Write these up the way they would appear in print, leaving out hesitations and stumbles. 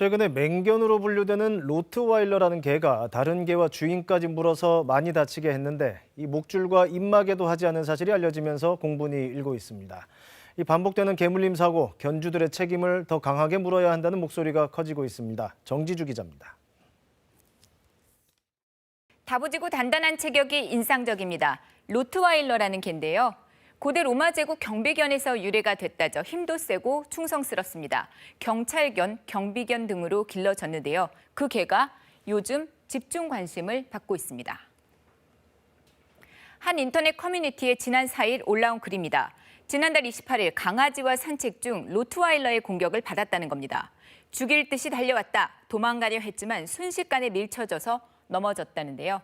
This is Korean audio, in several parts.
최근에 맹견으로 분류되는 로트와일러라는 개가 다른 개와 주인까지 물어서 많이 다치게 했는데 이 목줄과 입마개도 하지 않은 사실이 알려지면서 공분이 일고 있습니다. 이 반복되는 개물림 사고, 견주들의 책임을 더 강하게 물어야 한다는 목소리가 커지고 있습니다. 정지주 기자입니다. 다부지고 단단한 체격이 인상적입니다. 로트와일러라는 개인데요. 고대 로마 제국 경비견에서 유래가 됐다죠. 힘도 세고 충성스럽습니다. 경찰견, 경비견 등으로 길러졌는데요. 그 개가 요즘 집중 관심을 받고 있습니다. 한 인터넷 커뮤니티에 지난 4일 올라온 글입니다. 지난달 28일 강아지와 산책 중 로트와일러의 공격을 받았다는 겁니다. 죽일 듯이 달려왔다, 도망가려 했지만 순식간에 밀쳐져서 넘어졌다는데요.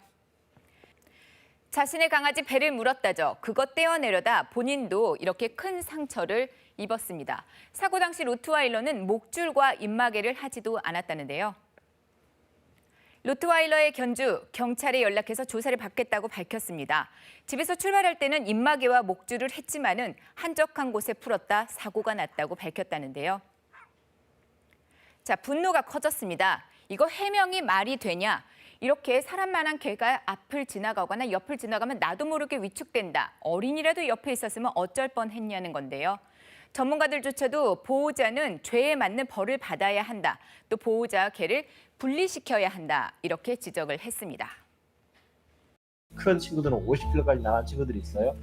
자신의 강아지 배를 물었다죠. 그것 떼어내려다 본인도 이렇게 큰 상처를 입었습니다. 사고 당시 로트와일러는 목줄과 입마개를 하지도 않았다는데요. 로트와일러의 견주, 경찰에 연락해서 조사를 받겠다고 밝혔습니다. 집에서 출발할 때는 입마개와 목줄을 했지만은 한적한 곳에 풀었다 사고가 났다고 밝혔다는데요. 자, 분노가 커졌습니다. 이거 해명이 말이 되냐? 이렇게 사람 많은 개가 앞을 지나가거나 옆을 지나가면 나도 모르게 위축된다. 어린이라도 옆에 있었으면 어쩔 뻔했냐는 건데요. 전문가들조차도 보호자는 죄에 맞는 벌을 받아야 한다. 또 보호자와 개를 분리시켜야 한다. 이렇게 지적을 했습니다. 큰 친구들은 50kg까지 나간 친구들이 있어요.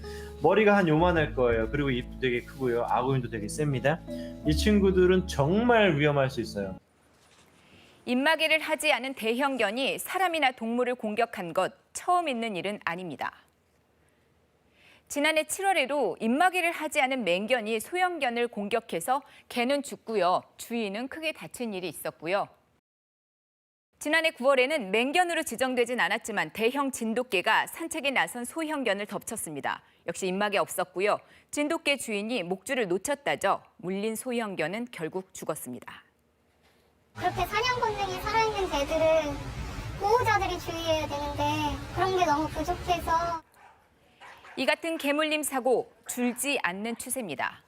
머리가 한 요만할 거예요. 그리고 입도 되게 크고요. 아구임도 되게 셉니다. 이 친구들은 정말 위험할 수 있어요. 입마개를 하지 않은 대형견이 사람이나 동물을 공격한 것 처음 있는 일은 아닙니다. 지난해 7월에도 입마개를 하지 않은 맹견이 소형견을 공격해서 개는 죽고요. 주인은 크게 다친 일이 있었고요. 지난해 9월에는 맹견으로 지정되진 않았지만 대형 진돗개가 산책에 나선 소형견을 덮쳤습니다. 역시 입마개 없었고요. 진돗개 주인이 목줄을 놓쳤다죠. 물린 소형견은 결국 죽었습니다. 그렇게 사냥 본능이 살아있는 개들은 보호자들이 주의해야 되는데 그런 게 너무 부족해서 이 같은 개물림 사고 줄지 않는 추세입니다.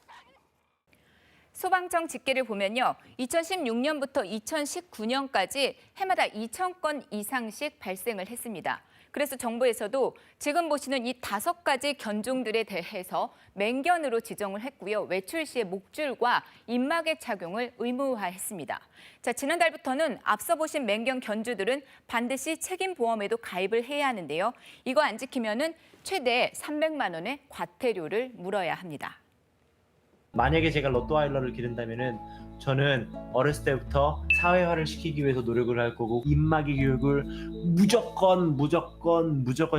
소방청 집계를 보면요. 2016년부터 2019년까지 해마다 2,000건 이상씩 발생을 했습니다. 그래서 정부에서도 지금 보시는 이 5가지 견종들에 대해서 맹견으로 지정을 했고요. 외출 시에 목줄과 입마개 착용을 의무화했습니다. 자, 지난달부터는 앞서 보신 맹견 견주들은 반드시 책임보험에도 가입을 해야 하는데요. 이거 안 지키면은 최대 300만 원의 과태료를 물어야 합니다. 만약에 제가 로트와일러를 기른다면은 저는 어렸을 때부터 사회화를 시키기 위해서 노력을 할 거고 입마개 교육을 무조건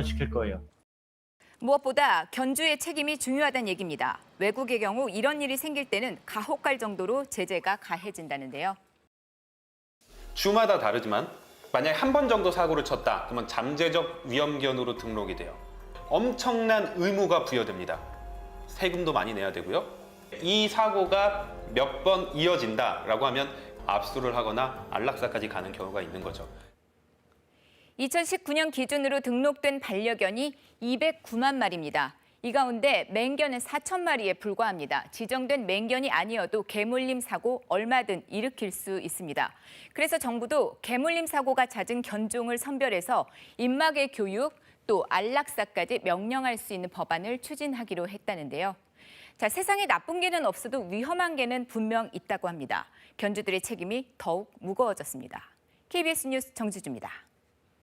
시킬 거예요. 무엇보다 견주의 책임이 중요하다는 얘기입니다. 외국의 경우 이런 일이 생길 때는 가혹 갈 정도로 제재가 가해진다는데요. 주마다 다르지만 만약에 한 번 정도 사고를 쳤다, 그러면 잠재적 위험견으로 등록이 돼요. 엄청난 의무가 부여됩니다. 세금도 많이 내야 되고요. 이 사고가 몇 번 이어진다라고 하면 압수를 하거나 안락사까지 가는 경우가 있는 거죠. 2019년 기준으로 등록된 반려견이 209만 마리입니다. 이 가운데 맹견은 4천 마리에 불과합니다. 지정된 맹견이 아니어도 개물림 사고 얼마든 일으킬 수 있습니다. 그래서 정부도 개물림 사고가 잦은 견종을 선별해서 입마개 교육, 또 안락사까지 명령할 수 있는 법안을 추진하기로 했다는데요. 자, 세상에 나쁜 개는 없어도 위험한 개는 분명 있다고 합니다. 견주들의 책임이 더욱 무거워졌습니다. KBS 뉴스 정지주입니다.